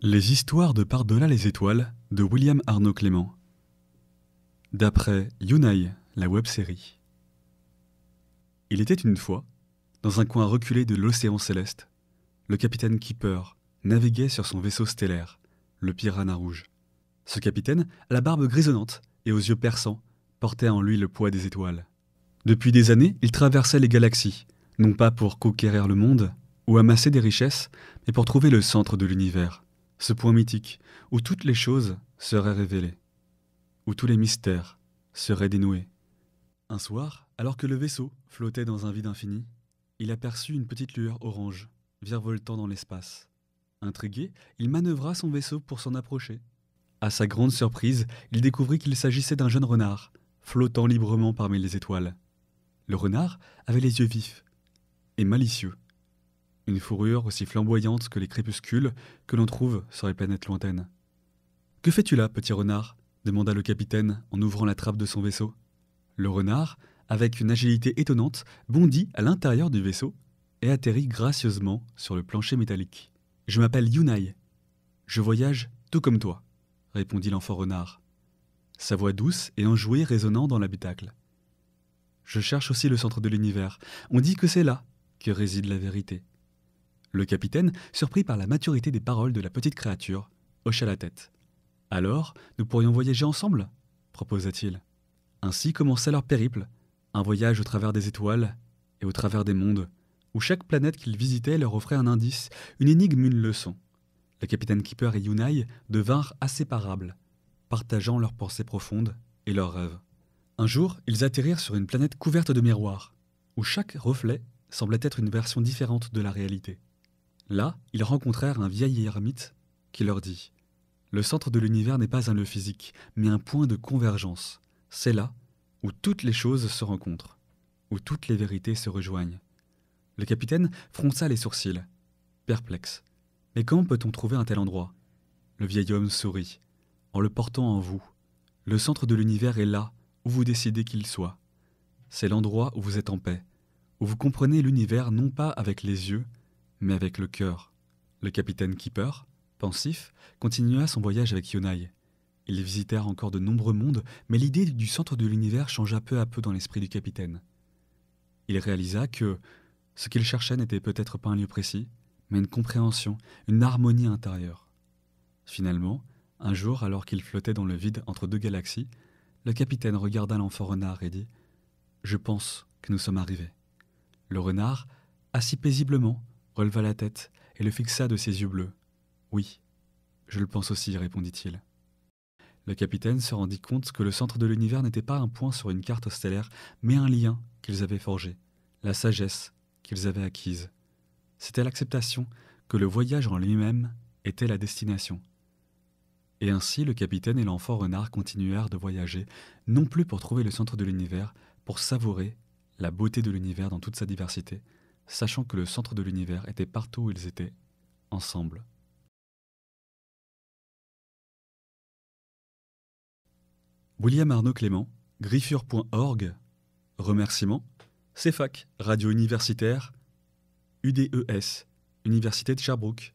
Les histoires de Par-delà les étoiles de William Arnaud Clément. D'après Yunai, la web-série. Il était une fois, dans un coin reculé de l'océan céleste, le capitaine Keeper naviguait sur son vaisseau stellaire, le Piranha rouge. Ce capitaine, à la barbe grisonnante et aux yeux perçants, portait en lui le poids des étoiles. Depuis des années, il traversait les galaxies, non pas pour conquérir le monde ou amasser des richesses, mais pour trouver le centre de l'univers. Ce point mythique, où toutes les choses seraient révélées, où tous les mystères seraient dénoués. Un soir, alors que le vaisseau flottait dans un vide infini, il aperçut une petite lueur orange, virevoltant dans l'espace. Intrigué, il manœuvra son vaisseau pour s'en approcher. À sa grande surprise, il découvrit qu'il s'agissait d'un jeune renard, flottant librement parmi les étoiles. Le renard avait les yeux vifs et malicieux. Une fourrure aussi flamboyante que les crépuscules que l'on trouve sur les planètes lointaines. « Que fais-tu là, petit renard ?» demanda le capitaine en ouvrant la trappe de son vaisseau. Le renard, avec une agilité étonnante, bondit à l'intérieur du vaisseau et atterrit gracieusement sur le plancher métallique. « Je m'appelle Yunai. Je voyage tout comme toi, » répondit l'enfant renard, sa voix douce et enjouée résonnant dans l'habitacle. « Je cherche aussi le centre de l'univers. On dit que c'est là que réside la vérité. » Le capitaine, surpris par la maturité des paroles de la petite créature, hocha la tête. « Alors, nous pourrions voyager ensemble ?» proposa-t-il. Ainsi commença leur périple, un voyage au travers des étoiles et au travers des mondes, où chaque planète qu'ils visitaient leur offrait un indice, une énigme, une leçon. Le capitaine Keeper et Yunai devinrent inséparables, partageant leurs pensées profondes et leurs rêves. Un jour, ils atterrirent sur une planète couverte de miroirs, où chaque reflet semblait être une version différente de la réalité. Là, ils rencontrèrent un vieil ermite qui leur dit « Le centre de l'univers n'est pas un lieu physique, mais un point de convergence. C'est là où toutes les choses se rencontrent, où toutes les vérités se rejoignent. » Le capitaine fronça les sourcils, perplexe. « Mais comment peut-on trouver un tel endroit ?» Le vieil homme sourit. « En le portant en vous. Le centre de l'univers est là où vous décidez qu'il soit. C'est l'endroit où vous êtes en paix, où vous comprenez l'univers non pas avec les yeux, mais avec le cœur. » Le capitaine Keeper, pensif, continua son voyage avec Yunai. Ils visitèrent encore de nombreux mondes, mais l'idée du centre de l'univers changea peu à peu dans l'esprit du capitaine. Il réalisa que ce qu'il cherchait n'était peut-être pas un lieu précis, mais une compréhension, une harmonie intérieure. Finalement, un jour, alors qu'il flottait dans le vide entre deux galaxies, le capitaine regarda l'enfant renard et dit « Je pense que nous sommes arrivés. » Le renard, assis paisiblement, releva la tête et le fixa de ses yeux bleus. « Oui, je le pense aussi, » répondit-il. Le capitaine se rendit compte que le centre de l'univers n'était pas un point sur une carte stellaire, mais un lien qu'ils avaient forgé, la sagesse qu'ils avaient acquise. C'était l'acceptation que le voyage en lui-même était la destination. Et ainsi le capitaine et l'enfant renard continuèrent de voyager, non plus pour trouver le centre de l'univers, pour savourer la beauté de l'univers dans toute sa diversité, sachant que le centre de l'univers était partout où ils étaient, ensemble. William Arnaud Clément, griffure.org. Remerciements. CEFAC, Radio Universitaire, UDES, Université de Sherbrooke.